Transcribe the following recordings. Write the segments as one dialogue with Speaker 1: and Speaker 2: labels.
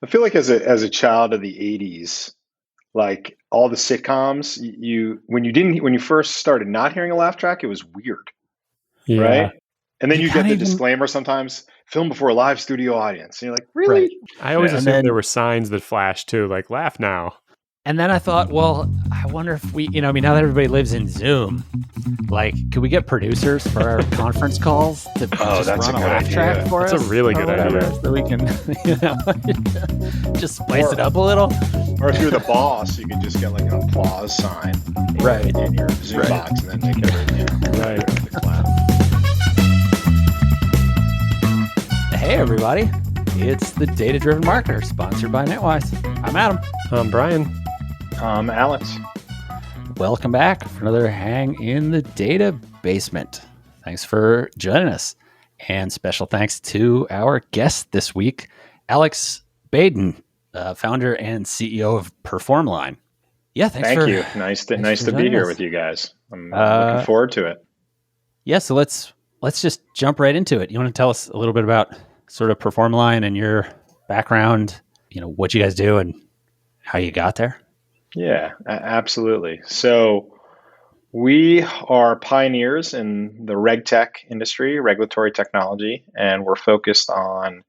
Speaker 1: I feel like as a child of the '80s, like all the sitcoms, you when you first started not hearing a laugh track, it was weird,
Speaker 2: Yeah.
Speaker 1: right? And then
Speaker 3: You
Speaker 1: you get
Speaker 3: can't
Speaker 1: the
Speaker 3: even
Speaker 1: disclaimer sometimes, film before a live studio audience. And you're like,
Speaker 3: right.
Speaker 1: really?
Speaker 2: I always
Speaker 1: Yeah.
Speaker 3: And
Speaker 2: assumed there
Speaker 3: then
Speaker 2: were signs that flashed too, like laugh now.
Speaker 3: and then I thought, well, I wonder if we, I mean, now that everybody lives in Zoom, like, could we get producers for our conference calls to
Speaker 1: Oh,
Speaker 3: just
Speaker 1: that's a
Speaker 3: run a
Speaker 1: good
Speaker 3: laugh track
Speaker 1: idea.
Speaker 3: for
Speaker 2: That's a
Speaker 3: us
Speaker 2: really
Speaker 3: or
Speaker 2: good
Speaker 3: whatever,
Speaker 2: idea.
Speaker 3: so we can, just spice
Speaker 1: Or
Speaker 3: it up a little?
Speaker 1: or if you're the boss, you can just get like an applause sign
Speaker 3: Right.
Speaker 1: in your Zoom
Speaker 3: Right.
Speaker 1: box and then make everything
Speaker 2: Right.
Speaker 1: clap.
Speaker 3: Hey, everybody. It's the Data Driven Marketer, sponsored by NetWise. I'm Adam.
Speaker 2: Brian.
Speaker 1: Alex.
Speaker 3: Welcome back for another Hang in the Data Basement. Thanks for joining us. And special thanks to our guest this week, Alex Baydin, founder and CEO of Performline. Yeah,
Speaker 1: Thank you. Nice to be
Speaker 3: joining
Speaker 1: here
Speaker 3: us.
Speaker 1: with you guys. I'm looking forward to it.
Speaker 3: Yeah, so let's just jump right into it. You want to tell us a little bit about sort of Performline and your background, what you guys do and how you got there?
Speaker 1: Yeah, absolutely. So we are pioneers in the regtech industry, regulatory technology, and we're focused on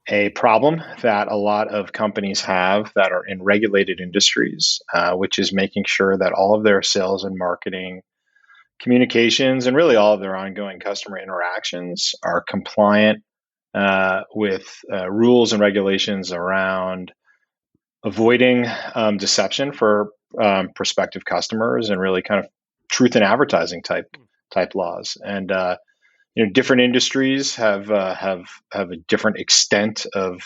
Speaker 1: a problem that a lot of companies have that are in regulated industries, which is making sure that all of their sales and marketing communications and really all of their ongoing customer interactions are compliant with rules and regulations around avoiding deception for prospective customers and really kind of truth in advertising type laws. And different industries have a different extent of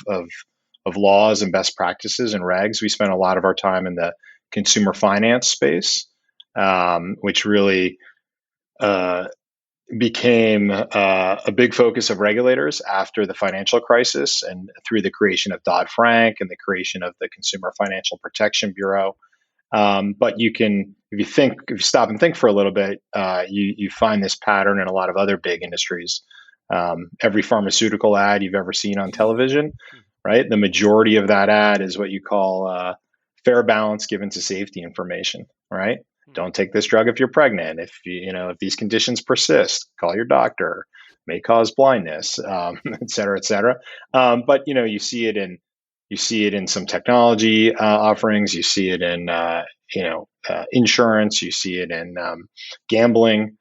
Speaker 1: laws and best practices and regs. We spend a lot of our time in the consumer finance space, which really uh, became a big focus of regulators after the financial crisis and through the creation of Dodd-Frank and the creation of the Consumer Financial Protection Bureau. But you can, if you stop and think for a little bit, you find this pattern in a lot of other big industries. Every pharmaceutical ad you've ever seen on television, right? The majority of that ad is what you call fair balance given to safety information, right? Don't take this drug if you're pregnant. If these conditions persist, call your doctor. May cause blindness, et cetera, et cetera. But you see it in some technology offerings. You see it in insurance. You see it in gambling,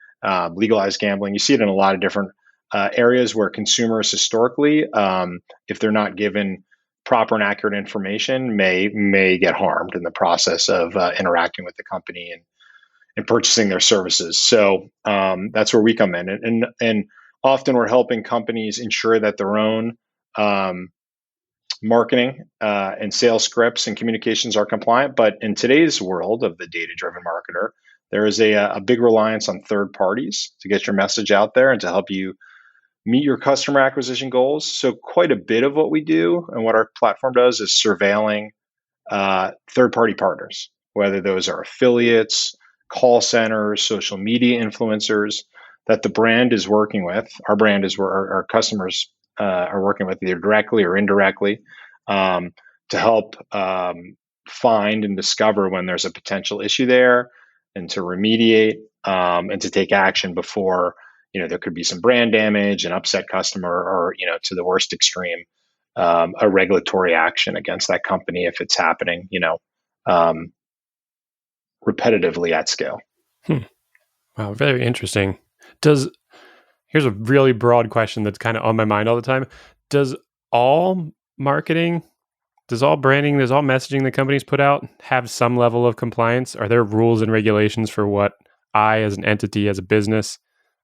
Speaker 1: legalized gambling. You see it in a lot of different areas where consumers historically, if they're not given proper and accurate information, may get harmed in the process of interacting with the company and purchasing their services. So that's where we come in, and often we're helping companies ensure that their own marketing and sales scripts and communications are compliant. But in today's world of the data-driven marketer, there is a big reliance on third parties to get your message out there and to help you meet your customer acquisition goals. So quite a bit of what we do and what our platform does is surveilling third-party partners, whether those are affiliates, call centers, social media influencers that the brand is working with. Our brand is where our customers are working with either directly or indirectly to help find and discover when there's a potential issue there and to remediate and to take action before there could be some brand damage, an upset customer, or to the worst extreme, a regulatory action against that company if it's happening repetitively at scale.
Speaker 2: Wow, very interesting. Here's a really broad question that's kind of on my mind all the time. Does all marketing, does all branding, does all messaging that companies put out have some level of compliance? Are there rules and regulations for what I as an entity, as a business,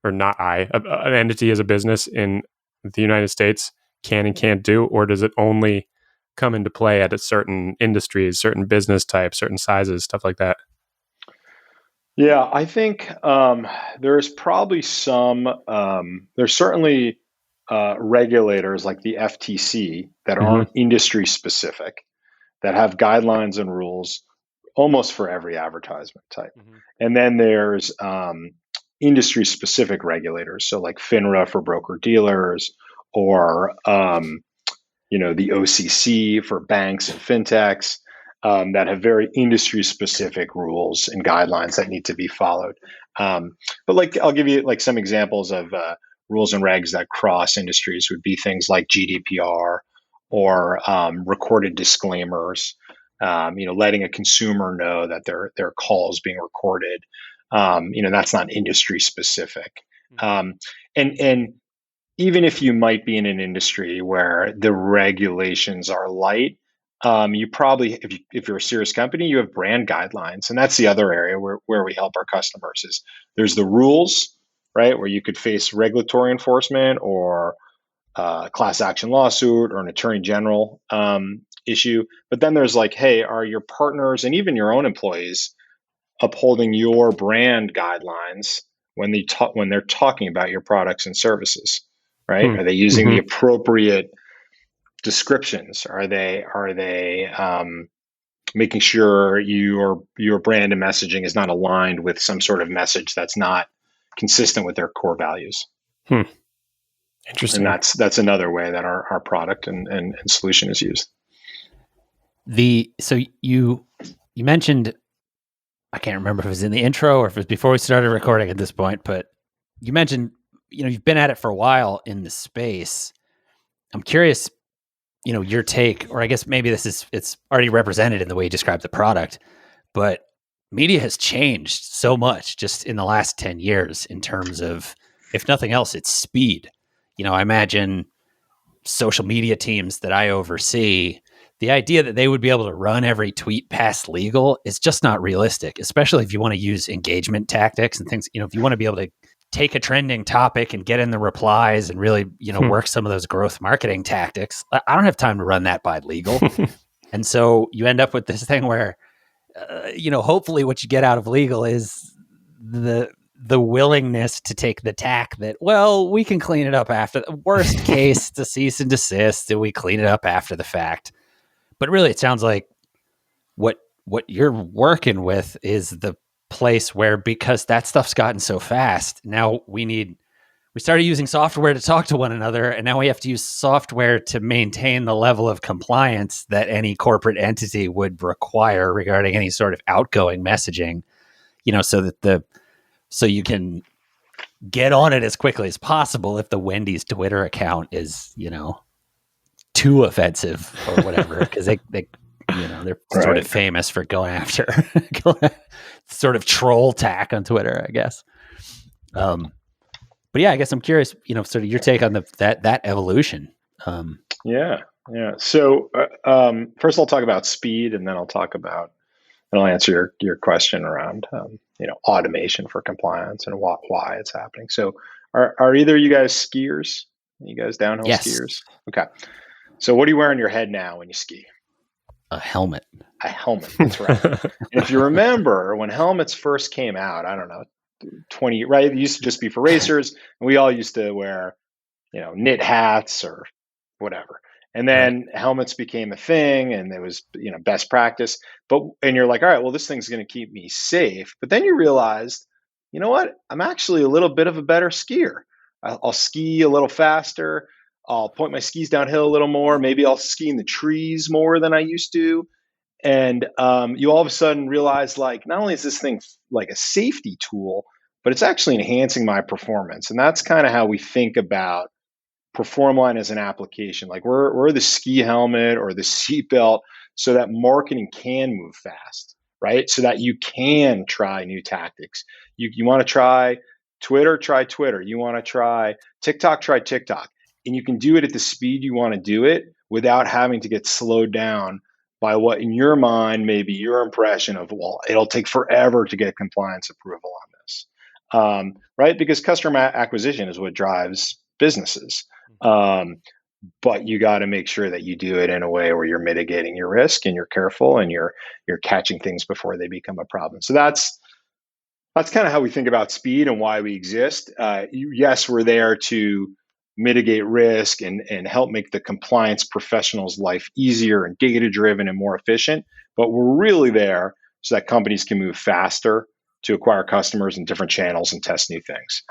Speaker 2: or not an entity as a business in the United States can and can't do? Or does it only come into play at a certain industries, certain business types, certain sizes, stuff like that?
Speaker 1: Yeah, I think there's probably there's certainly regulators like the FTC that aren't industry specific, that have guidelines and rules almost for every advertisement type. And then there's industry specific regulators. So like FINRA for broker dealers or the OCC for banks and fintechs that have very industry specific rules and guidelines that need to be followed. But like, I'll give you like some examples of rules and regs that cross industries would be things like GDPR or recorded disclaimers. Letting a consumer know that their call is being recorded. That's not industry specific. And even if you might be in an industry where the regulations are light, you probably, if you're a serious company, you have brand guidelines, and that's the other area where we help our customers. Is there's the rules, right, where you could face regulatory enforcement or class action lawsuit or an attorney general issue, but then there's like, hey, are your partners and even your own employees upholding your brand guidelines when they're talking about your products and services, right? Are they using the appropriate descriptions? Are they making sure your brand and messaging is not aligned with some sort of message that's not consistent with their core values?
Speaker 2: Interesting.
Speaker 1: And that's another way that our product and solution is used.
Speaker 3: So you mentioned, I can't remember if it was in the intro or if it was before we started recording at this point, but you mentioned, you've been at it for a while in the space. I'm curious, your take, or I guess maybe it's already represented in the way you describe the product, but media has changed so much just in the last 10 years in terms of, if nothing else, it's speed. I imagine social media teams that I oversee, the idea that they would be able to run every tweet past legal is just not realistic, especially if you want to use engagement tactics and things. If you want to be able to take a trending topic and get in the replies and really, work some of those growth marketing tactics, I don't have time to run that by legal. And so you end up with this thing where, hopefully what you get out of legal is the willingness to take the tack that, well, we can clean it up after the worst case, to cease and desist, and we clean it up after the fact. But really, it sounds like what you're working with is the place where, because that stuff's gotten so fast, now we started using software to talk to one another, and now we have to use software to maintain the level of compliance that any corporate entity would require regarding any sort of outgoing messaging, so you can get on it as quickly as possible if the Wendy's Twitter account is, too offensive or whatever, because they're right. Sort of famous for going after sort of troll tack on Twitter, I guess. But yeah, I guess I'm curious, sort of your take on that evolution.
Speaker 1: Yeah. So first I'll talk about speed, and then I'll answer your question around automation for compliance and why it's happening. So are either of you guys skiers? You guys downhill skiers? Okay. So what do you wear on your head now when you ski?
Speaker 3: A helmet.
Speaker 1: A helmet. That's right. And if you remember when helmets first came out, I don't know, 20, right? It used to just be for racers, and we all used to wear, knit hats or whatever. And then helmets became a thing, and it was, best practice. And you're like, all right, well, this thing's going to keep me safe. But then you realized, you know what? I'm actually a little bit of a better skier. I'll ski a little faster. I'll point my skis downhill a little more. Maybe I'll ski in the trees more than I used to. And you all of a sudden realize, like, not only is this thing like a safety tool, but it's actually enhancing my performance. And that's kind of how we think about Performline as an application. Like we're the ski helmet or the seatbelt, so that marketing can move fast, right? So that you can try new tactics. You want to try Twitter, try Twitter. You want to try TikTok, try TikTok. And you can do it at the speed you want to do it without having to get slowed down by what in your mind may be your impression of, well, it'll take forever to get compliance approval on this, right? Because customer acquisition is what drives businesses. But you got to make sure that you do it in a way where you're mitigating your risk and you're careful and you're catching things before they become a problem. So that's kind of how we think about speed and why we exist. Yes, we're there to mitigate risk and help make the compliance professional's life easier and data-driven and more efficient. But we're really there so that companies can move faster to acquire customers in different channels and test new things.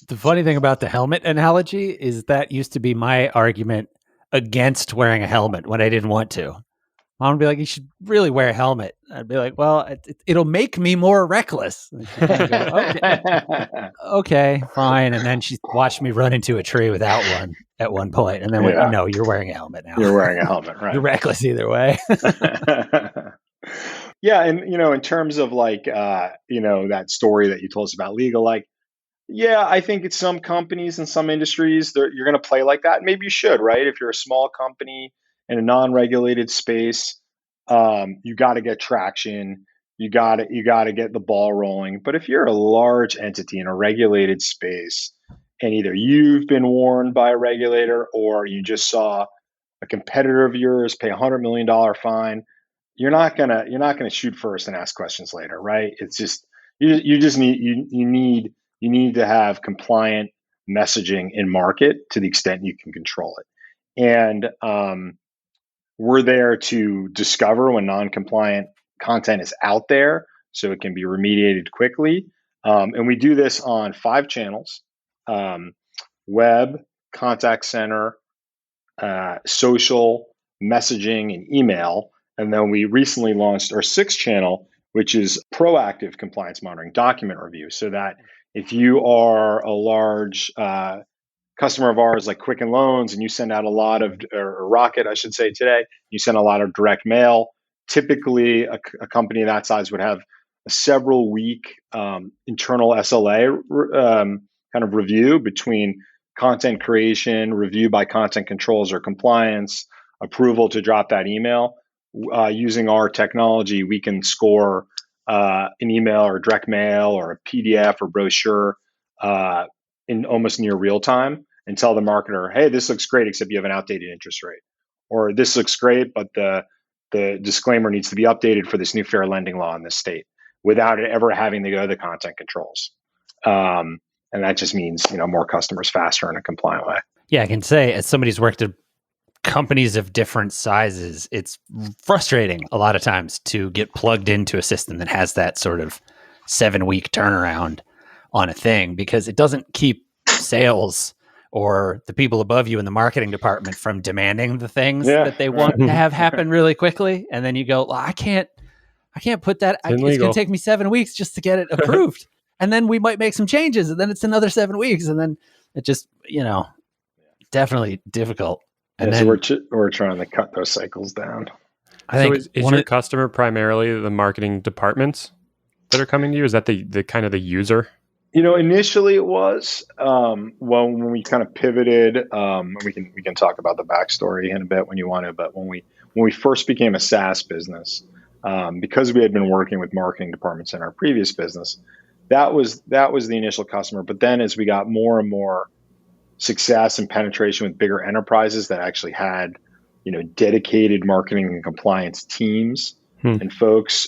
Speaker 3: The funny thing about the helmet analogy is that used to be my argument against wearing a helmet when I didn't want to. Mom would be like, "You should really wear a helmet." I'd be like, "Well, it'll make me more reckless." And she'd kind of go, okay, fine. And then she watched me run into a tree without one at one point, and then went, "No, you're wearing a helmet now.
Speaker 1: You're wearing a helmet, right?
Speaker 3: You're reckless either way."
Speaker 1: Yeah, and in terms of like that story that you told us about legal, like, yeah, I think it's some companies and some industries you're going to play like that. Maybe you should, right? If you're a small company in a non-regulated space, you got to get traction. You got to get the ball rolling. But if you're a large entity in a regulated space, and either you've been warned by a regulator or you just saw a competitor of yours pay $100 million fine, you're not gonna shoot first and ask questions later, right? It's just you just need to have compliant messaging in market to the extent you can control it. And we're there to discover when non-compliant content is out there so it can be remediated quickly. And we do this on 5 channels: web, contact center, social, messaging, and email. And then we recently launched our 6th channel, which is proactive compliance monitoring, document review, so that if you are a large customer of ours like Quicken Loans and you send out a lot of, or Rocket, I should say today, you send a lot of direct mail, typically a company that size would have a several week internal SLA kind of review between content creation, review by content controls or compliance, approval to drop that email. Using our technology, we can score an email or direct mail or a PDF or brochure in almost near real time and tell the marketer, hey, this looks great, except you have an outdated interest rate. Or this looks great, but the disclaimer needs to be updated for this new fair lending law in this state, without it ever having to go to the content controls. And that just means, more customers faster in a compliant way.
Speaker 3: Yeah, I can say, as somebody who's worked at companies of different sizes, it's frustrating a lot of times to get plugged into a system that has that sort of 7-week turnaround on a thing, because it doesn't keep sales or the people above you in the marketing department from demanding the things that they want to have happen really quickly. And then you go, well, I can't put that. It's going to take me 7 weeks just to get it approved. And then we might make some changes, and then it's another 7 weeks. And then it just, definitely difficult. And then,
Speaker 1: so we're trying to cut those cycles down.
Speaker 2: I think is your customer primarily the marketing departments that are coming to you? Is that the kind of the user?
Speaker 1: Initially it was when we kind of pivoted. We can talk about the backstory in a bit when you want to. But when we first became a SaaS business, because we had been working with marketing departments in our previous business, that was the initial customer. But then as we got more and more success and penetration with bigger enterprises that actually had, dedicated marketing and compliance teams and folks,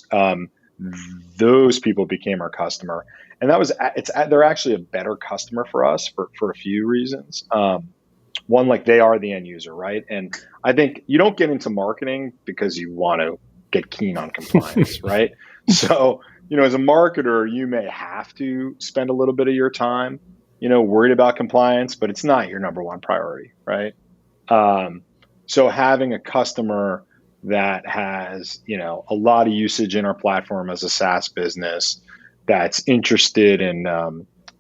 Speaker 1: those people became our customer. And they're actually a better customer for us for a few reasons. One, like, they are the end user, right? And I think you don't get into marketing because you want to get keen on compliance, right? So, as a marketer, you may have to spend a little bit of your time worried about compliance, but it's not your number one priority, right? So having a customer that has, a lot of usage in our platform as a SaaS business, that's interested in,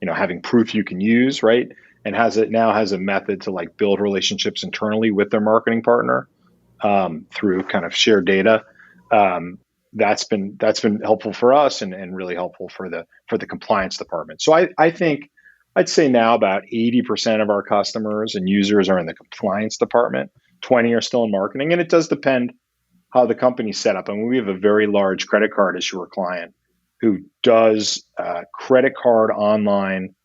Speaker 1: having proof you can use, right? And now has a method to like build relationships internally with their marketing partner through kind of shared data. That's been helpful for us and really helpful for the compliance department. So I think I'd say now about 80% of our customers and users are in the compliance department. 20 are still in marketing, and it does depend how the company's set up. I mean, we have a very large credit card issuer client who does credit card online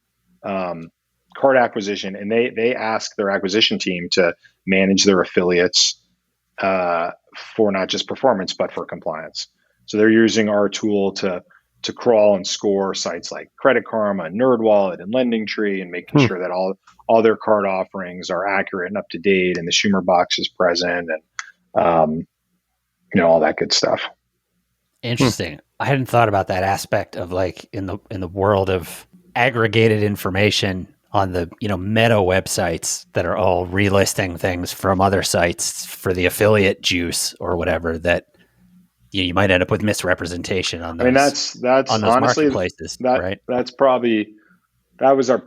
Speaker 1: card acquisition, and they ask their acquisition team to manage their affiliates for not just performance but for compliance. So they're using our tool to crawl and score sites like Credit Karma, NerdWallet, and LendingTree, and making sure that all their card offerings are accurate and up to date, and the Schumer box is present, and all that good stuff.
Speaker 3: Interesting. I hadn't thought about that aspect of, like, in the world of aggregated information on the meta websites that are all relisting things from other sites for the affiliate juice or whatever, that you might end up with misrepresentation on
Speaker 1: I mean,
Speaker 3: those
Speaker 1: that's honestly
Speaker 3: marketplaces,
Speaker 1: that
Speaker 3: right?
Speaker 1: that's probably that was our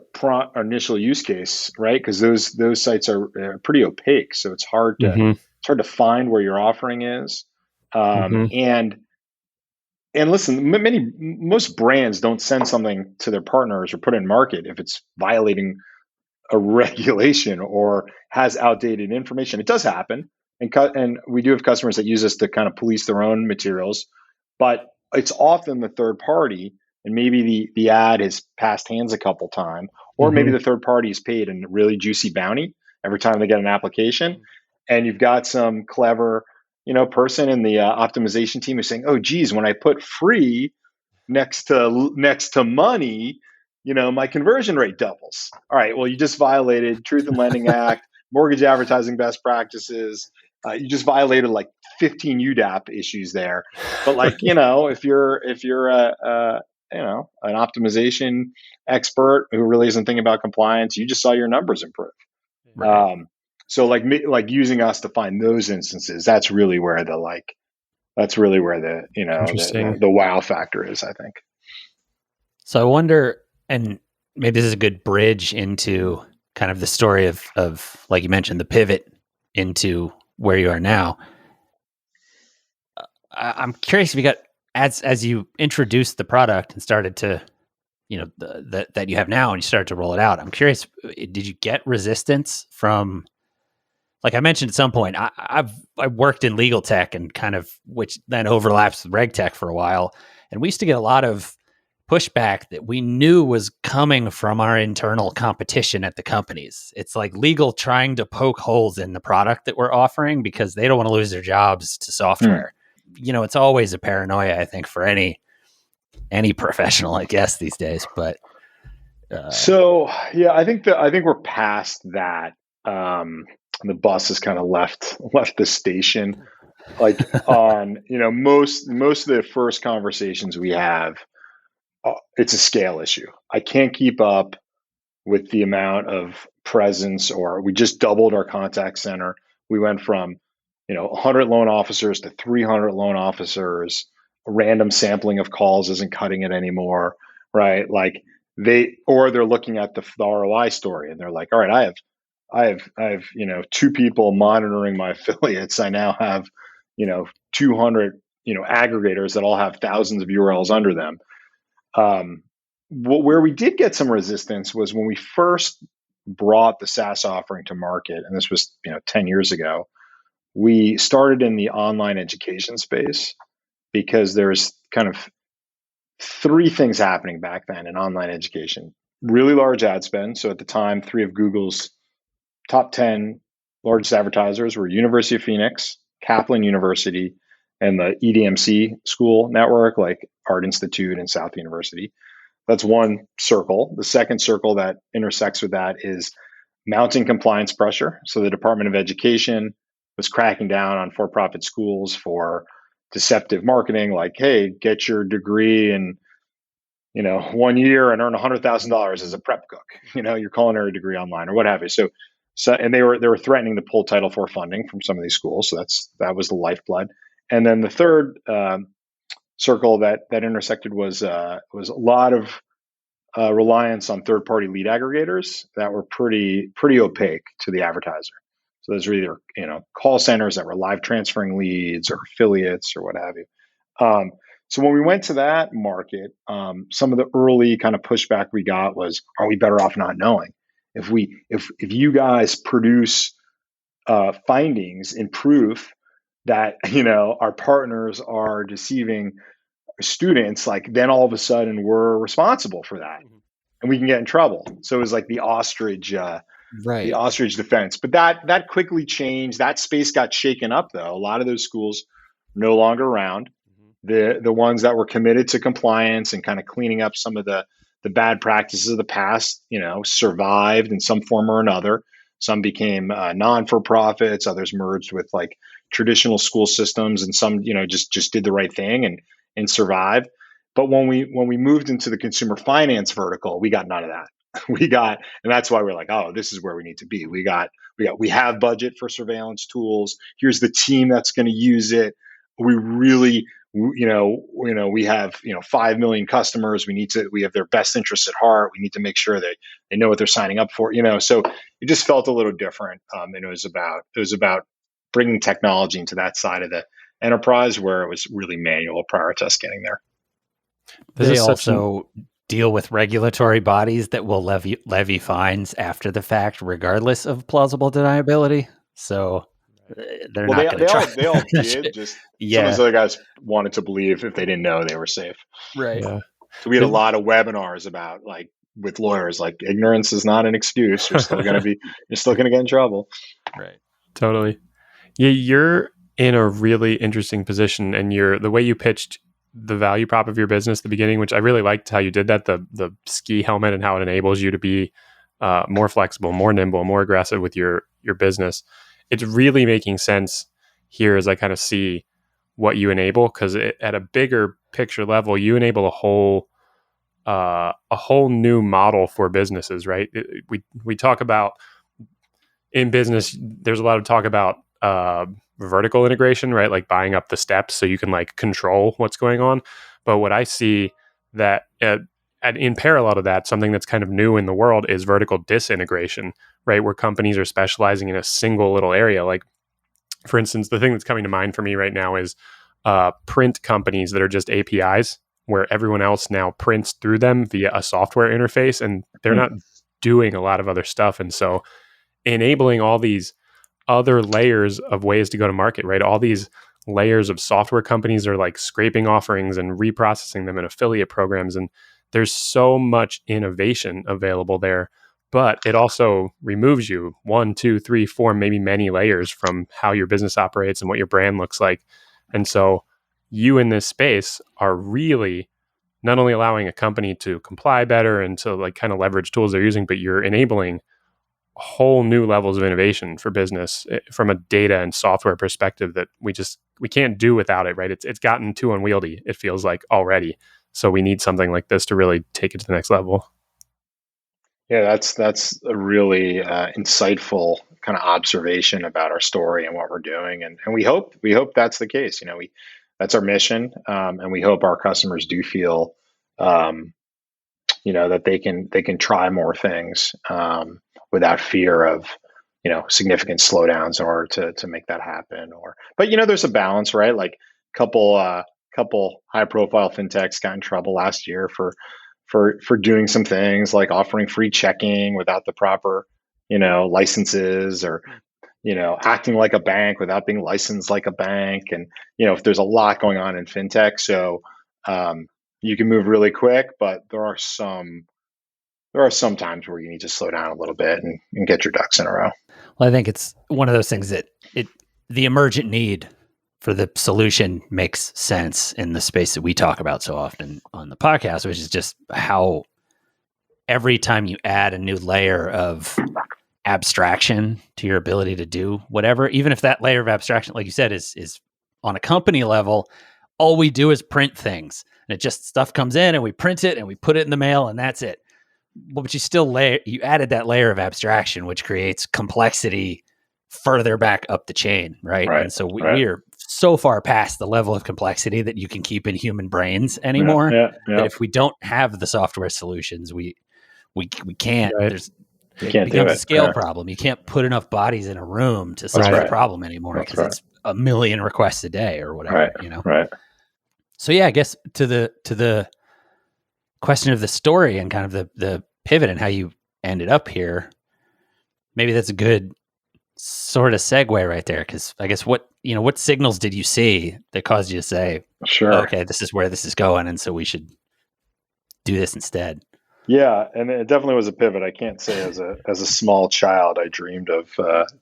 Speaker 1: initial use case, right? Because those sites are pretty opaque, so it's hard to find where your offering is. And listen, most brands don't send something to their partners or put it in market if it's violating a regulation or has outdated information. It does happen, and we do have customers that use us to kind of police their own materials, but it's often the third party, and maybe the ad has passed hands a couple times, or maybe the third party is paid a really juicy bounty every time they get an application, and you've got some clever person in the optimization team who's saying, "Oh, geez, when I put free next to money, my conversion rate doubles." All right, well, you just violated Truth in Lending Act, mortgage advertising best practices. You just violated like 15 UDAP issues there. But like, if you're an optimization expert who really isn't thinking about compliance, you just saw your numbers improve.
Speaker 3: Right.
Speaker 1: So like using us to find those instances, that's really where the
Speaker 2: Interesting.
Speaker 1: the wow factor is, I think.
Speaker 3: So I wonder, and maybe this is a good bridge into kind of the story of like you mentioned, the pivot into where you are now. I'm curious if you got, as you introduced the product and started to, that you have now, and you started to roll it out. I'm curious, did you get resistance from, like I mentioned at some point, I worked in legal tech and kind of, which then overlaps with regtech for a while. And we used to get a lot of pushback that we knew was coming from our internal competition at the companies. It's like legal trying to poke holes in the product that we're offering because they don't want to lose their jobs to software. It's always a paranoia, I think, for any professional, I guess, these days. But
Speaker 1: so yeah, I think we're past that. The bus has kind of left the station. Like on most of the first conversations we have, it's a scale issue. I can't keep up with the amount of presence, or we just doubled our contact center. We went from 100 loan officers to 300 loan officers. A random sampling of calls isn't cutting it anymore, right? Like they're looking at the ROI story and they're like, all right, I have 2 people monitoring my affiliates. I now have 200 aggregators that all have thousands of URLs under them. Where we did get some resistance was when we first brought the SaaS offering to market, and this was 10 years ago. We started in the online education space because there's kind of 3 things happening back then in online education. Really large ad spend. So at the time, 3 of Google's top 10 largest advertisers were University of Phoenix, Kaplan University, and the EDMC school network like Art Institute and South University. That's one circle. The second circle that intersects with that is mounting compliance pressure. So the Department of Education was cracking down on for-profit schools for deceptive marketing, like, hey, get your degree in 1 year and earn $100,000 as a prep cook, your culinary degree online or what have you. So and they were threatening to pull Title IV funding from some of these schools. So that was the lifeblood. And then the third circle that intersected was a lot of reliance on third-party lead aggregators that were pretty opaque to the advertiser. So those were either call centers that were live transferring leads or affiliates or what have you. So when we went to that market, some of the early kind of pushback we got was, "Are we better off not knowing? If you guys produce findings and proof that our partners are deceiving students, like then all of a sudden we're responsible for that, and we can get in trouble." So it was like the ostrich,
Speaker 3: right.
Speaker 1: the ostrich defense. But that quickly changed. That space got shaken up, though. A lot of those schools are no longer around. The ones that were committed to compliance and kind of cleaning up some of the bad practices of the past, survived in some form or another. Some became non-for-profits. Others merged with like traditional school systems, and some, just did the right thing and survived. But when we moved into the consumer finance vertical, we got none of that. And that's why we're like, oh, this is where we need to be. We have budget for surveillance tools. Here's the team that's going to use it. We really, we have 5 million customers. We have their best interests at heart. We need to make sure they know what they're signing up for. So it just felt a little different. And it was about bringing technology into that side of the enterprise where it was really manual prior to us getting there.
Speaker 3: They also deal with regulatory bodies that will levy fines after the fact, regardless of plausible deniability. So they're not going to try.
Speaker 1: They all did. Just some of those other guys wanted to believe if they didn't know they were safe.
Speaker 3: Right.
Speaker 2: Yeah.
Speaker 1: So we had a lot of webinars about with lawyers, ignorance is not an excuse. You're still going to get in trouble.
Speaker 3: Right.
Speaker 2: Totally. Yeah, you're in a really interesting position, and the way you pitched the value prop of your business at the beginning, which I really liked how you did that, the ski helmet and how it enables you to be more flexible, more nimble, more aggressive with your business. It's really making sense here as I kind of see what you enable, because at a bigger picture level, you enable a whole new model for businesses, right? We talk about in business, there's a lot of talk about vertical integration, right? Like buying up the steps so you can control what's going on. But what I see that in parallel to that, something that's kind of new in the world is vertical disintegration, right? Where companies are specializing in a single little area. Like, for instance, the thing that's coming to mind for me right now is print companies that are just APIs, where everyone else now prints through them via a software interface, and they're not doing a lot of other stuff. And so enabling all these other layers of ways to go to market, right? All these layers of software companies are scraping offerings and reprocessing them in affiliate programs. And there's so much innovation available there, but it also removes you 1, 2, 3, 4, maybe many layers from how your business operates and what your brand looks like. And so you in this space are really not only allowing a company to comply better and to kind of leverage tools they're using, but you're enabling whole new levels of innovation for business from a data and software perspective that we can't do without it, right? It's gotten too unwieldy, it feels like, already. So we need something like this to really take it to the next level.
Speaker 1: Yeah, that's a really insightful kind of observation about our story and what we're doing, and we hope that's the case. That's our mission, and we hope our customers do feel that they can try more things without fear of significant slowdowns in order to make that happen. But there's a balance, right? Couple high profile fintechs got in trouble last year for doing some things like offering free checking without the proper licenses, or acting like a bank without being licensed like a bank. And if there's a lot going on in fintech, so you can move really quick, but there are some times where you need to slow down a little bit and get your ducks in a row.
Speaker 3: Well, I think it's one of those things that the emergent need for the solution makes sense in the space that we talk about so often on the podcast, which is just how every time you add a new layer of abstraction to your ability to do whatever, even if that layer of abstraction, like you said, is on a company level, all we do is print things, and it just stuff comes in and we print it and we put it in the mail and that's it. But you added that layer of abstraction, which creates complexity further back up the chain, right? And so we are so far past the level of complexity that you can keep in human brains anymore. That if we don't have the software solutions, we can't.
Speaker 1: You can't
Speaker 3: becomes a scale problem. You can't put enough bodies in a room to solve the problem anymore, because it's a million requests a day or whatever.
Speaker 1: Right.
Speaker 3: So yeah, I guess to the question of the story and kind of the pivot and how you ended up here, maybe that's a good sort of segue right there. Because I guess what signals did you see that caused you to say,
Speaker 1: sure,
Speaker 3: okay, this is where this is going, and so we should do this instead?
Speaker 1: Yeah, and it definitely was a pivot. I can't say as a small child I dreamed of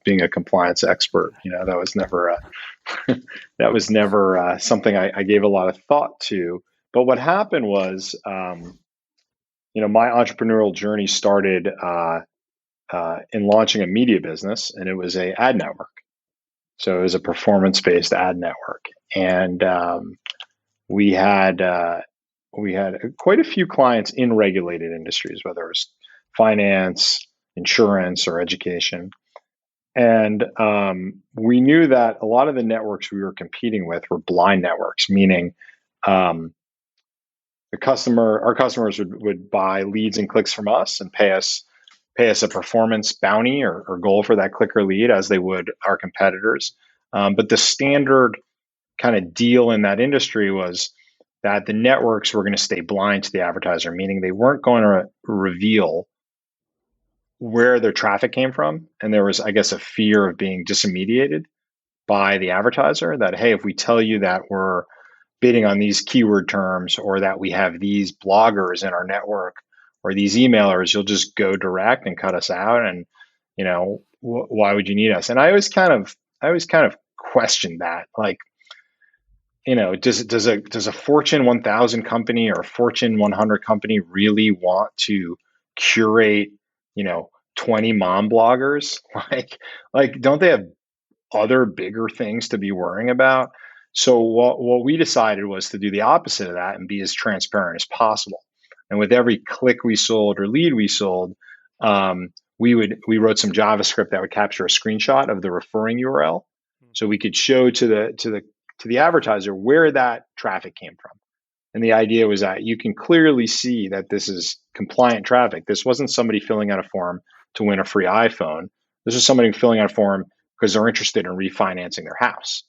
Speaker 1: being a compliance expert. That was never something I gave a lot of thought to. But what happened was, my entrepreneurial journey started in launching a media business, and it was a ad network. So it was a performance-based ad network, and we had we had quite a few clients in regulated industries, whether it was finance, insurance, or education. And we knew that a lot of the networks we were competing with were blind networks, meaning our customers would buy leads and clicks from us and pay us a performance bounty or goal for that click or lead as they would our competitors. But the standard kind of deal in that industry was that the networks were going to stay blind to the advertiser, meaning they weren't going to reveal where their traffic came from. And there was, I guess, a fear of being disintermediated by the advertiser that, hey, if we tell you that we're bidding on these keyword terms or that we have these bloggers in our network or these emailers, you'll just go direct and cut us out. And, why would you need us? And I always kind of questioned that. Like, does a Fortune 1000 company or a Fortune 100 company really want to curate, 20 mom bloggers? Like, don't they have other bigger things to be worrying about? So what we decided was to do the opposite of that and be as transparent as possible. And with every click we sold or lead we sold, we wrote some JavaScript that would capture a screenshot of the referring URL, so we could show to the advertiser where that traffic came from. And the idea was that you can clearly see that this is compliant traffic. This wasn't somebody filling out a form to win a free iPhone. This is somebody filling out a form because they're interested in refinancing their house,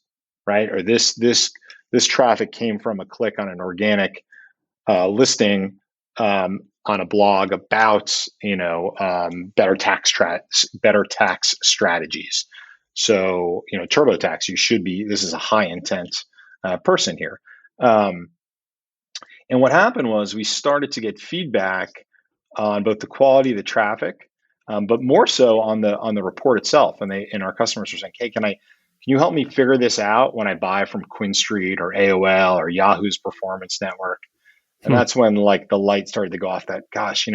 Speaker 1: right? Or this traffic came from a click on an organic listing on a blog about better tax strategies. So TurboTax, this is a high intent person here. And what happened was we started to get feedback on both the quality of the traffic, but more so on the report itself. And our customers were saying, "Hey, can you help me figure this out when I buy from Quinn Street or AOL or Yahoo's Performance Network?" And that's when the light started to go off that, gosh,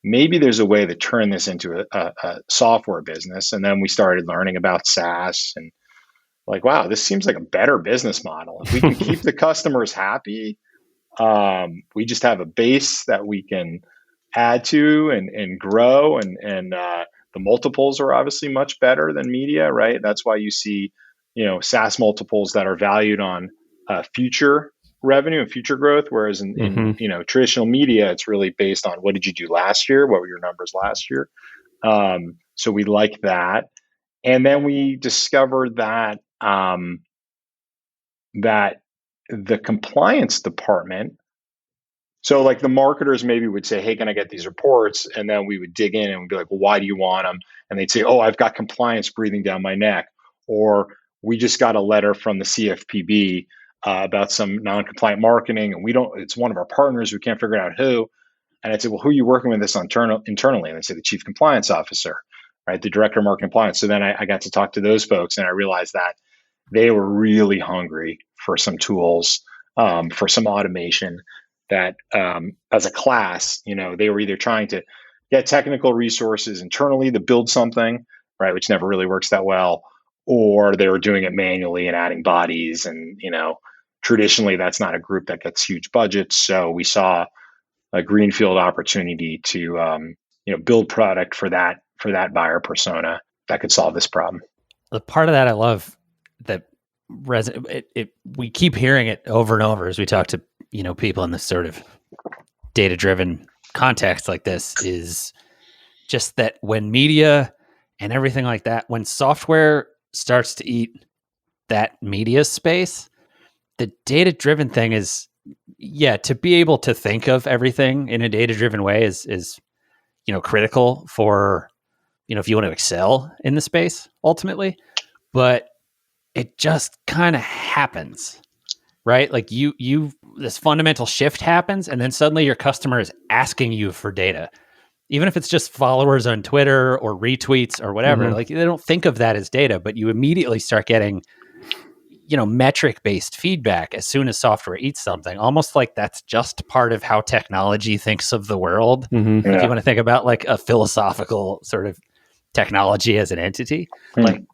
Speaker 1: maybe there's a way to turn this into a software business. And then we started learning about SaaS and like, wow, this seems like a better business model. If we can keep the customers happy, we just have a base that we can add to and grow. And the multiples are obviously much better than media, right? That's why you see, SaaS multiples that are valued on future revenue and future growth, whereas in traditional media, it's really based on what did you do last year, what were your numbers last year. So we like that, and then we discovered that that the compliance department. So like the marketers maybe would say, "Hey, can I get these reports?" And then we would dig in and we'd be like, "Well, why do you want them?" And they'd say, "Oh, I've got compliance breathing down my neck," or "We just got a letter from the CFPB about some non-compliant marketing, and it's one of our partners. We can't figure out who." And I'd say, "Well, who are you working with this internally?" And they'd say, "The chief compliance officer, right? The director of marketing compliance." So then I got to talk to those folks, and I realized that they were really hungry for some tools, for some automation that as a class, they were either trying to get technical resources internally to build something, right, which never really works that well, or they were doing it manually and adding bodies. And, traditionally, that's not a group that gets huge budgets. So we saw a greenfield opportunity to, build product for that buyer persona that could solve this problem.
Speaker 3: The part of that I love that we keep hearing it over and over as we talk to people in this sort of data-driven context like this, is just that when media and everything like that, when software starts to eat that media space, the data-driven thing is, to be able to think of everything in a data-driven way is critical for, if you want to excel in the space ultimately. But it just kind of happens, right? Like this fundamental shift happens, and then suddenly your customer is asking you for data, even if it's just followers on Twitter or retweets or whatever. Like they don't think of that as data, but you immediately start getting, metric-based feedback as soon as software eats something, almost like that's just part of how technology thinks of the world. If you want to think about like a philosophical sort of technology as an entity, like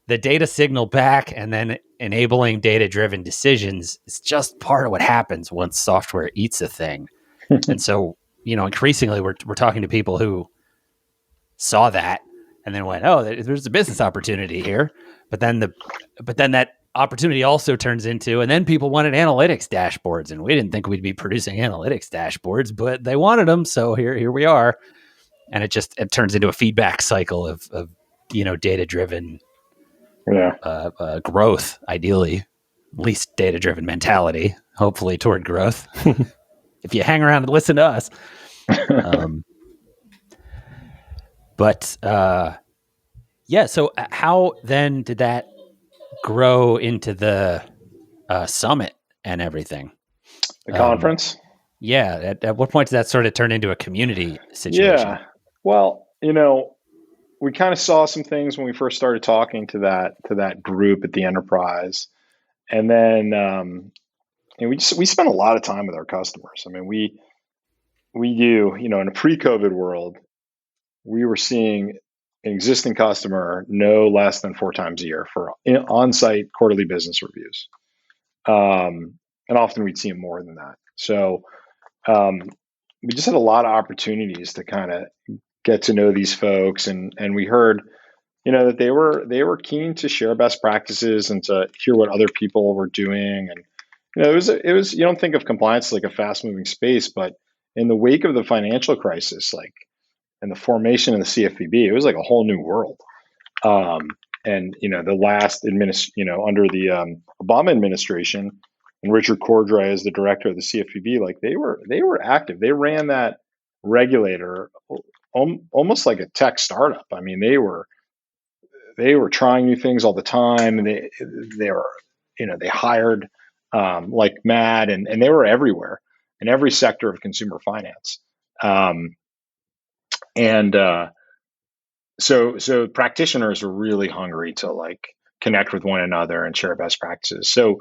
Speaker 3: the data signal back and then enabling data-driven decisions is just part of what happens once software eats a thing. And so, increasingly we're talking to people who saw that and then went, oh, there's a business opportunity here. But then that opportunity also turns into, and then people wanted analytics dashboards, and we didn't think we'd be producing analytics dashboards, but they wanted them. So here we are. And it turns into a feedback cycle of data-driven growth, ideally, least data-driven mentality, hopefully toward growth. If you hang around and listen to us. So how then did that grow into the summit and everything?
Speaker 1: The conference?
Speaker 3: Yeah. At what point did that sort of turn into a community situation?
Speaker 1: Yeah. Well, we kind of saw some things when we first started talking to that group at the enterprise. And then we spent a lot of time with our customers. I mean, we do, in a pre-COVID world, we were seeing an existing customer no less than 4 times a year for on-site quarterly business reviews. And often we'd see them more than that. So we just had a lot of opportunities to kind of get to know these folks. And we heard, that they were keen to share best practices and to hear what other people were doing. And, it was, you don't think of compliance like a fast moving space, but in the wake of the financial crisis, and the formation of the CFPB, it was like a whole new world. And the last under the Obama administration, and Richard Cordray as the director of the CFPB, they were active. They ran that regulator almost like a tech startup. I mean, they were trying new things all the time. They were they hired like mad, and they were everywhere in every sector of consumer finance. So practitioners are really hungry to connect with one another and share best practices. So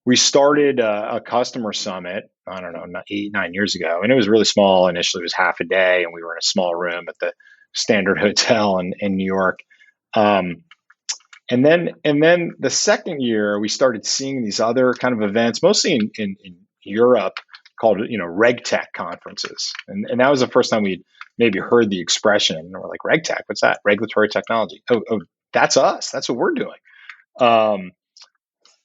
Speaker 1: we started a customer summit, I don't know, 8-9 years ago, and it was really small. Initially, it was half a day, and we were in a small room at the Standard Hotel in New York. And then the second year, we started seeing these other kind of events, mostly in Europe, called regtech conferences, and that was the first time we'd maybe heard the expression. And we're like, regtech, what's that? Regulatory technology. Oh, that's us. That's what we're doing.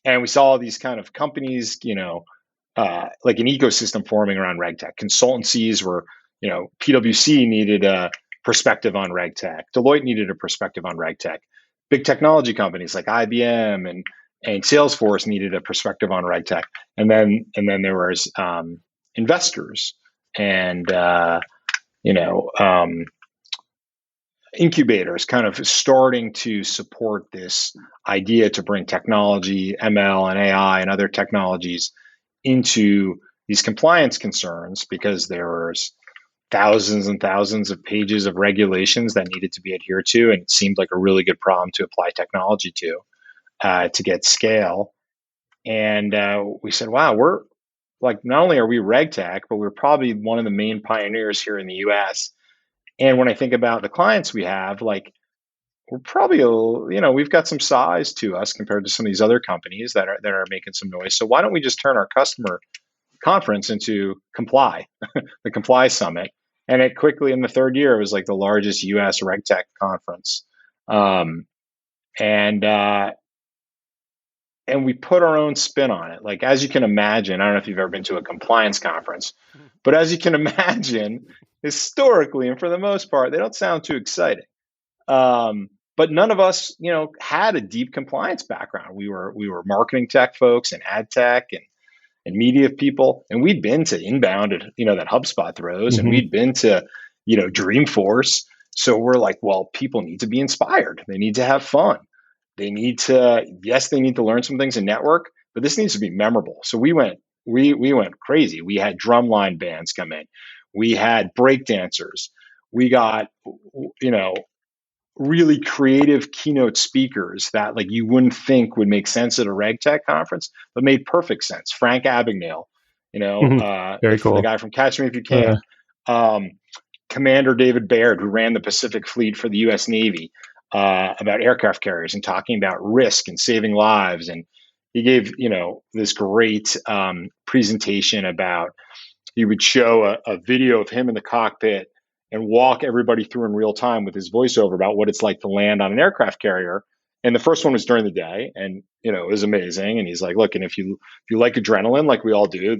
Speaker 1: And we saw all these kind of companies, like an ecosystem forming around regtech. Consultancies were, PwC needed a perspective on regtech. Deloitte needed a perspective on regtech. Big technology companies like IBM and Salesforce needed a perspective on regtech. And then there was investors and incubators kind of starting to support this idea to bring technology, ML and AI and other technologies into these compliance concerns, because there was thousands and thousands of pages of regulations that needed to be adhered to, and it seemed like a really good problem to apply technology to get scale. And we said, wow, we're not only are we regtech, but we're probably one of the main pioneers here in the US. And when I think about the clients we have, we're probably, we've got some size to us compared to some of these other companies that are making some noise. So why don't we just turn our customer conference into Comply, the Comply Summit? And it quickly, in the third year, it was the largest US regtech conference. And we put our own spin on it. As you can imagine, I don't know if you've ever been to a compliance conference, but as you can imagine, historically, and for the most part, they don't sound too exciting. But none of us, had a deep compliance background. We were marketing tech folks and ad tech and media people, and we'd been to Inbound, that HubSpot throws, and we'd been to, Dreamforce. So we're like, well, people need to be inspired. They need to have fun. They need to learn some things in network, but this needs to be memorable. So we went crazy. We had drumline bands come in. We had break dancers. We got, really creative keynote speakers that you wouldn't think would make sense at a regtech conference, but made perfect sense. Frank Abagnale,
Speaker 2: Very cool.
Speaker 1: The guy from Catch Me If You Can. Commander David Baird, who ran the Pacific Fleet for the U.S. Navy. about aircraft carriers and talking about risk and saving lives. And he gave, this great presentation about, he would show a video of him in the cockpit and walk everybody through in real time with his voiceover about what it's like to land on an aircraft carrier. And the first one was during the day, and it was amazing. And he's like, look, and if you like adrenaline like we all do,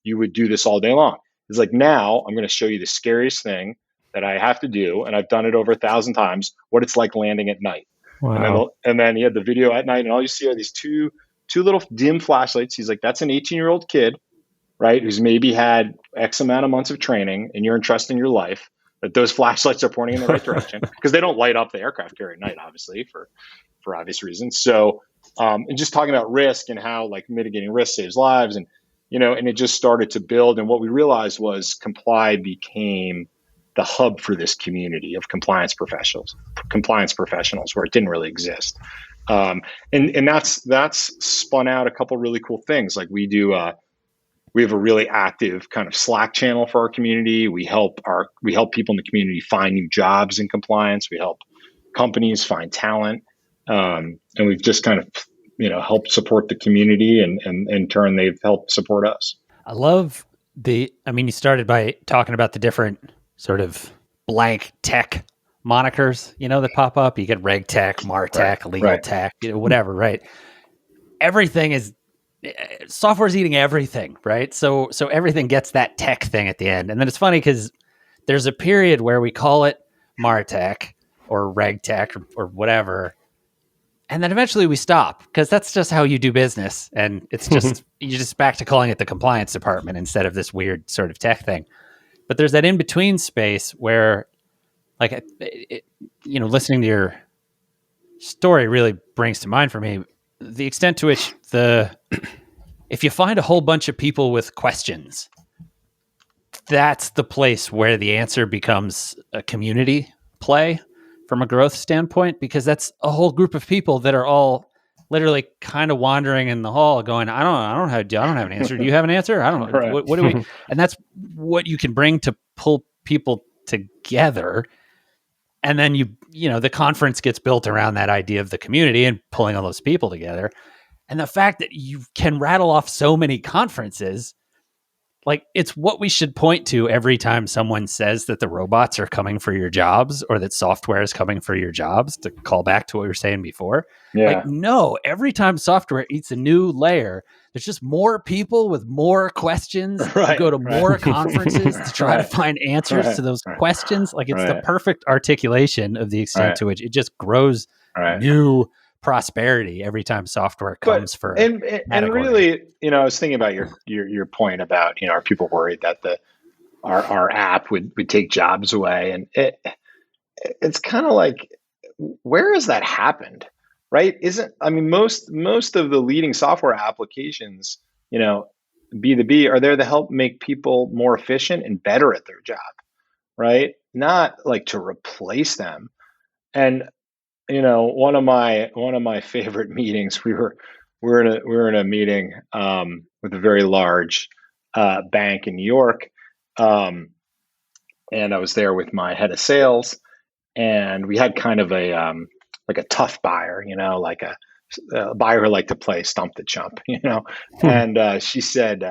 Speaker 1: you would do this all day long. He's like, now I'm going to show you the scariest thing that I have to do, and I've done it over 1,000 times, what it's like landing at night.
Speaker 2: Wow.
Speaker 1: And then he had the video at night, and all you see are these two little dim flashlights. He's like, that's an 18-year-old kid, right, who's maybe had X amount of months of training, and you're entrusting your life, that those flashlights are pointing in the right direction, because they don't light up the aircraft carrier at night, obviously, for obvious reasons. So, and just talking about risk and how like mitigating risk saves lives, and and it just started to build. And what we realized was Comply became the hub for this community of compliance professionals, where it didn't really exist. And that's spun out a couple really cool things. Like we have a really active kind of Slack channel for our community. We help people in the community find new jobs in compliance. We help companies find talent. And we've just kind of, helped support the community, and in turn, they've helped support us.
Speaker 3: I love you started by talking about the different sort of blank tech monikers, that pop up. You get regtech, martech, legal tech, whatever, right? Everything is, software's eating everything, right? So everything gets that tech thing at the end. And then it's funny because there's a period where we call it martech or regtech or whatever. And then eventually we stop, because that's just how you do business. And it's just, you're just back to calling it the compliance department instead of this weird sort of tech thing. But there's that in-between space where, like, listening to your story really brings to mind for me the extent to which if you find a whole bunch of people with questions, that's the place where the answer becomes a community play from a growth standpoint, because that's a whole group of people that are all literally kind of wandering in the hall going, I don't have an answer. Do you have an answer? I don't know.
Speaker 1: Right.
Speaker 3: What do we, and that's what you can bring to pull people together. And then the conference gets built around that idea of the community and pulling all those people together. And the fact that you can rattle off so many conferences, like, it's what we should point to every time someone says that the robots are coming for your jobs or that software is coming for your jobs, to call back to what we were saying before.
Speaker 1: Yeah.
Speaker 3: Like, no, every time software eats a new layer, there's just more people with more questions who go to more conferences to try to find answers to those questions. Like, it's the perfect articulation of the extent to which it just grows new prosperity every time software comes for
Speaker 1: and really, I was thinking about your point about, are people worried that our app would take jobs away? And it's kind of like, where has that happened, right? Most of the leading software applications, B2B, are there to help make people more efficient and better at their job, right? Not like to replace them. And one of my favorite meetings, we were in a meeting with a very large bank in New York, and I was there with my head of sales, and we had kind of a like a tough buyer, like a buyer who liked to play stump the chump, And she said,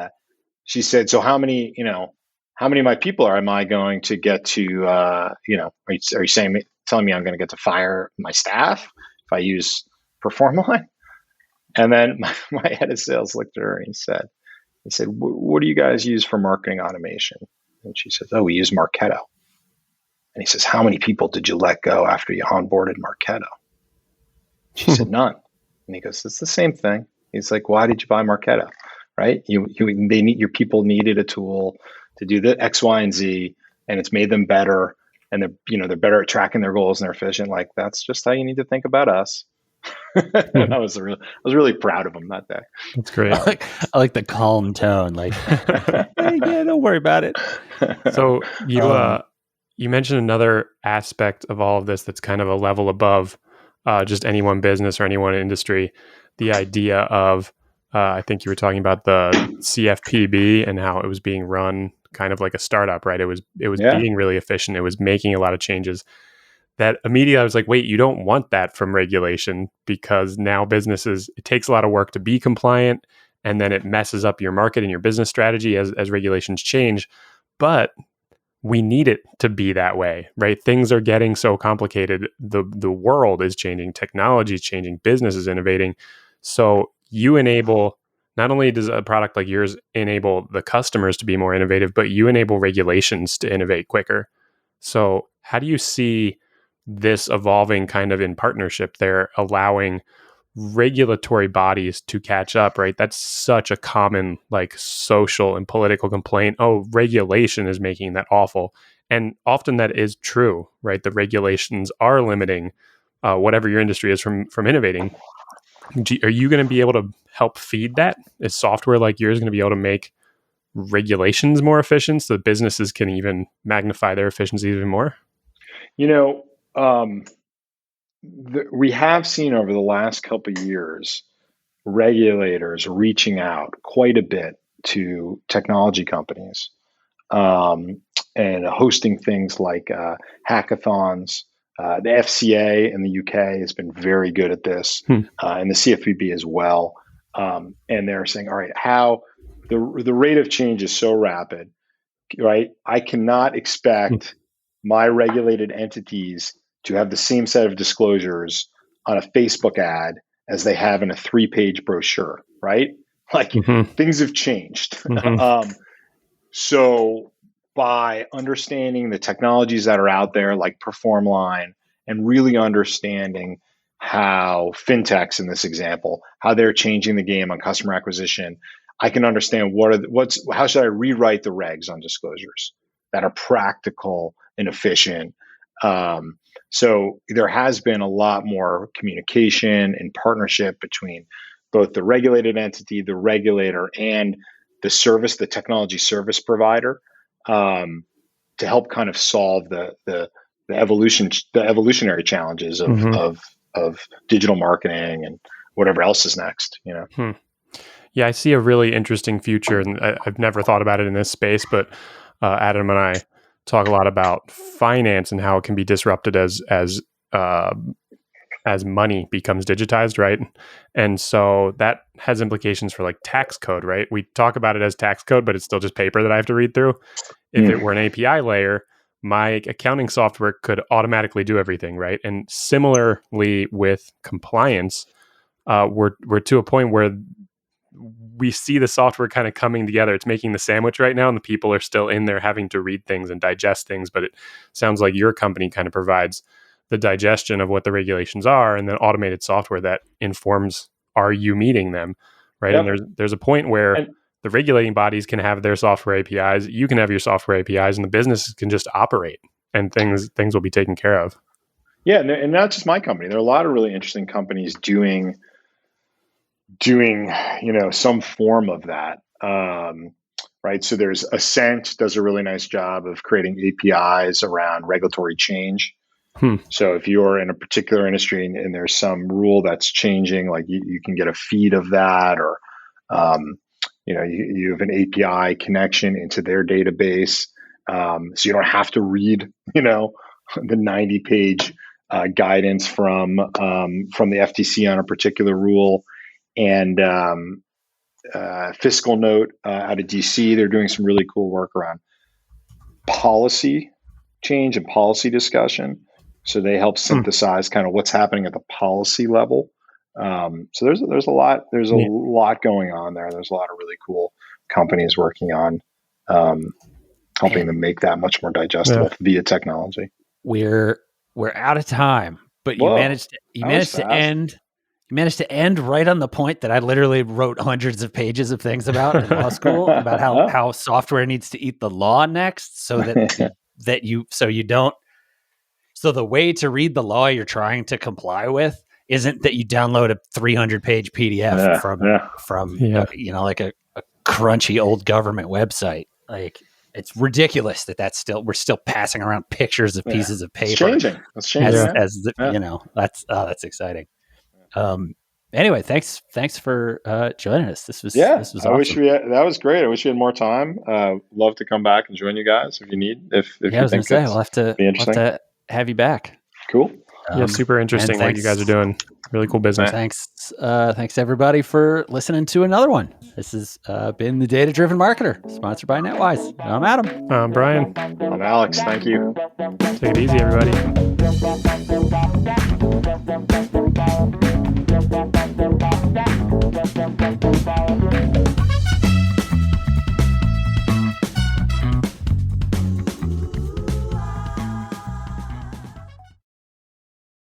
Speaker 1: so how many of my people am I going to get to? Are you telling me I'm going to get to fire my staff if I use Performline? And then my head of sales looked at her and he said, what do you guys use for marketing automation? And she says, oh, we use Marketo. And he says, how many people did you let go after you onboarded Marketo? She said, none. And he goes, it's the same thing. He's like, why did you buy Marketo? Right? Your people needed a tool to do the X, Y, and Z, and it's made them better. And they're better at tracking their goals, and they're efficient. Like, that's just how you need to think about us. And I was really proud of him that day.
Speaker 2: That's great.
Speaker 3: I like the calm tone. Like, hey, yeah, don't worry about it.
Speaker 2: So you mentioned another aspect of all of this that's kind of a level above just any one business or any one industry. The idea of I think you were talking about the CFPB and how it was being run kind of like a startup, right? It was being really efficient. It was making a lot of changes. that immediately I was like, wait, you don't want that from regulation, because now businesses, it takes a lot of work to be compliant, and then it messes up your market and your business strategy as regulations change. But we need it to be that way, right? Things are getting so complicated. The world is changing, technology is changing, business is innovating. So you enable, not only does a product like yours enable the customers to be more innovative, but you enable regulations to innovate quicker. So how do you see this evolving kind of in partnership there, allowing regulatory bodies to catch up, right? That's such a common like social and political complaint. Oh, regulation is making that awful. And often that is true, right? The regulations are limiting whatever your industry is from innovating. Are you going to be able to help feed that? Is software like yours going to be able to make regulations more efficient so that businesses can even magnify their efficiency even more?
Speaker 1: You know, we have seen over the last couple of years regulators reaching out quite a bit to technology companies, and hosting things like hackathons. The FCA in the UK has been very good at this, and the CFPB as well. And they're saying, all right, how the rate of change is so rapid, right? I cannot expect my regulated entities to have the same set of disclosures on a Facebook ad as they have in a 3-page brochure, right? Like things have changed. So by understanding the technologies that are out there, like Performline, and really understanding how fintechs, in this example, how they're changing the game on customer acquisition, I can understand how should I rewrite the regs on disclosures that are practical and efficient. So there has been a lot more communication and partnership between both the regulated entity, the regulator, and the technology service provider, to help kind of solve the evolutionary challenges of digital marketing and whatever else is next.
Speaker 2: Yeah, I see a really interesting future, and I've never thought about it in this space, but Adam and I talk a lot about finance and how it can be disrupted as money becomes digitized, right? And so that has implications for like tax code, right? We talk about it as tax code, but it's still just paper that I have to read through. If it were an API layer, my accounting software could automatically do everything, right? And similarly with compliance, we're to a point where we see the software kind of coming together. It's making the sandwich right now, and the people are still in there having to read things and digest things. But it sounds like your company kind of provides the digestion of what the regulations are, and then automated software that informs, are you meeting them, right? Yep. And there's a point where the regulating bodies can have their software APIs, you can have your software APIs, and the businesses can just operate, and things will be taken care of.
Speaker 1: Yeah, and not just my company. There are a lot of really interesting companies doing some form of that, right? So there's Ascent does a really nice job of creating APIs around regulatory change. So if you're in a particular industry and there's some rule that's changing, like you can get a feed of that, or you have an API connection into their database, so you don't have to read the 90-page guidance from the FTC on a particular rule. And Fiscal Note out of DC, they're doing some really cool work around policy change and policy discussion. So they help synthesize kind of what's happening at the policy level. So there's a lot going on there. There's a lot of really cool companies working on helping them make that much more digestible via technology.
Speaker 3: We're out of time, but you managed to end. You managed to end right on the point that I literally wrote hundreds of pages of things about in law school about how software needs to eat the law next, so that so the way to read the law you're trying to comply with isn't that you download a 300-page PDF from like a crunchy old government website. Like, it's ridiculous we're still passing around pictures of pieces of paper.
Speaker 1: It's changing.
Speaker 3: That's exciting. Anyway, thanks for joining us. This was awesome.
Speaker 1: That was great. I wish we had more time. Love to come back and join you guys if you need. If you think
Speaker 3: we'll have to have you back.
Speaker 1: Cool.
Speaker 2: Yeah, super interesting what you guys are doing. Really cool business.
Speaker 3: Thanks everybody for listening to another one. This has been the Data Driven Marketer, sponsored by NetWise. I'm Adam.
Speaker 2: I'm Brian.
Speaker 1: I'm Alex. Thank you.
Speaker 2: Take it easy, everybody.